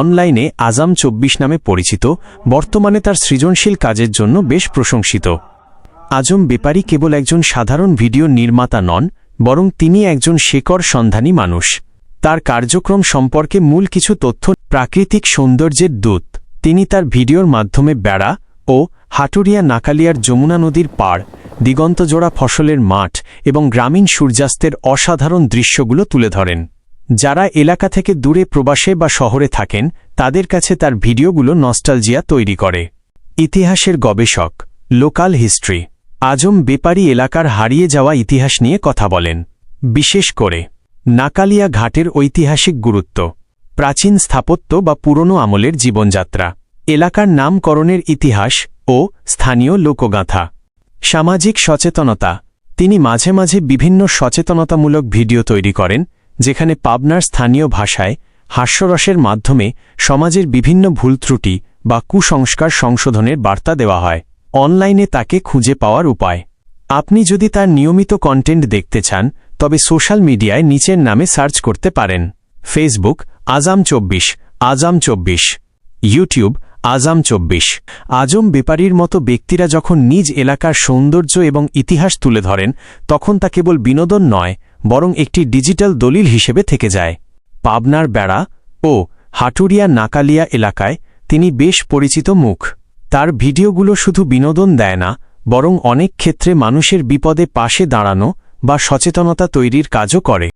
অনলাইনে আজাম ২৪ নামে পরিচিত, বর্তমানে তার সৃজনশীল কাজের জন্য বেশ প্রশংসিত। আজম বেপারী কেবল একজন সাধারণ ভিডিও নির্মাতা নন, বরং তিনি একজন শেকড় সন্ধানী মানুষ। তার কার্যক্রম সম্পর্কে মূল কিছু তথ্য: প্রাকৃতিক সৌন্দর্যের দূত। তিনি তার ভিডিওর মাধ্যমে বেড়া ও হাটুরিয়া নাকালিয়ার যমুনা নদীর পাড়, দিগন্তজোড়া ফসলের মাঠ এবং গ্রামীণ সূর্যাস্তের অসাধারণ দৃশ্যগুলো তুলে ধরেন। যারা এলাকা থেকে দূরে প্রবাসে বা শহরে থাকেন, তাদের কাছে তার ভিডিওগুলো নস্টালজিয়া তৈরি করে। ইতিহাসের গবেষক, লোকাল হিস্ট্রি। আজম বেপারী এলাকার হারিয়ে যাওয়া ইতিহাস নিয়ে কথা বলেন, বিশেষ করে নাকালিয়া ঘাটের ঐতিহাসিক গুরুত্ব, প্রাচীন স্থাপত্য বা পুরনো আমলের জীবনযাত্রা, এলাকার নামকরণের ইতিহাস ও স্থানীয় লোকগাথা। সামাজিক সচেতনতা। তিনি মাঝে মাঝে বিভিন্ন সচেতনতামূলক ভিডিও তৈরি করেন, যেখানে পাবনার স্থানীয় ভাষায় হাস্যরসের মাধ্যমে সমাজের বিভিন্ন ভুল ত্রুটি বা কুসংস্কার সংশোধনের বার্তা দেওয়া হয়। অনলাইনে তাকে খুঁজে পাওয়ার উপায়। আপনি যদি তার নিয়মিত কন্টেন্ট দেখতে চান, তবে সোশ্যাল মিডিয়ায় নিচের নামে সার্চ করতে পারেন: ফেসবুক আজাম ২৪, আজাম ২৪; ইউটিউব আজাম ২৪। আজম বেপারীর মতো ব্যক্তিরা যখন নিজ এলাকার সৌন্দর্য এবং ইতিহাস তুলে ধরেন, তখন তা কেবল বিনোদন নয়, বরং একটি ডিজিটাল দলিল হিসেবে থেকে যায়। পাবনার বেড়া ও হাটুরিয়া নাকালিয়া এলাকায় তিনি বেশ পরিচিত মুখ। তার ভিডিওগুলো শুধু বিনোদন দেয় না, বরং অনেক ক্ষেত্রে মানুষের বিপদে পাশে দাঁড়ানো বা সচেতনতা তৈরির কাজও করে।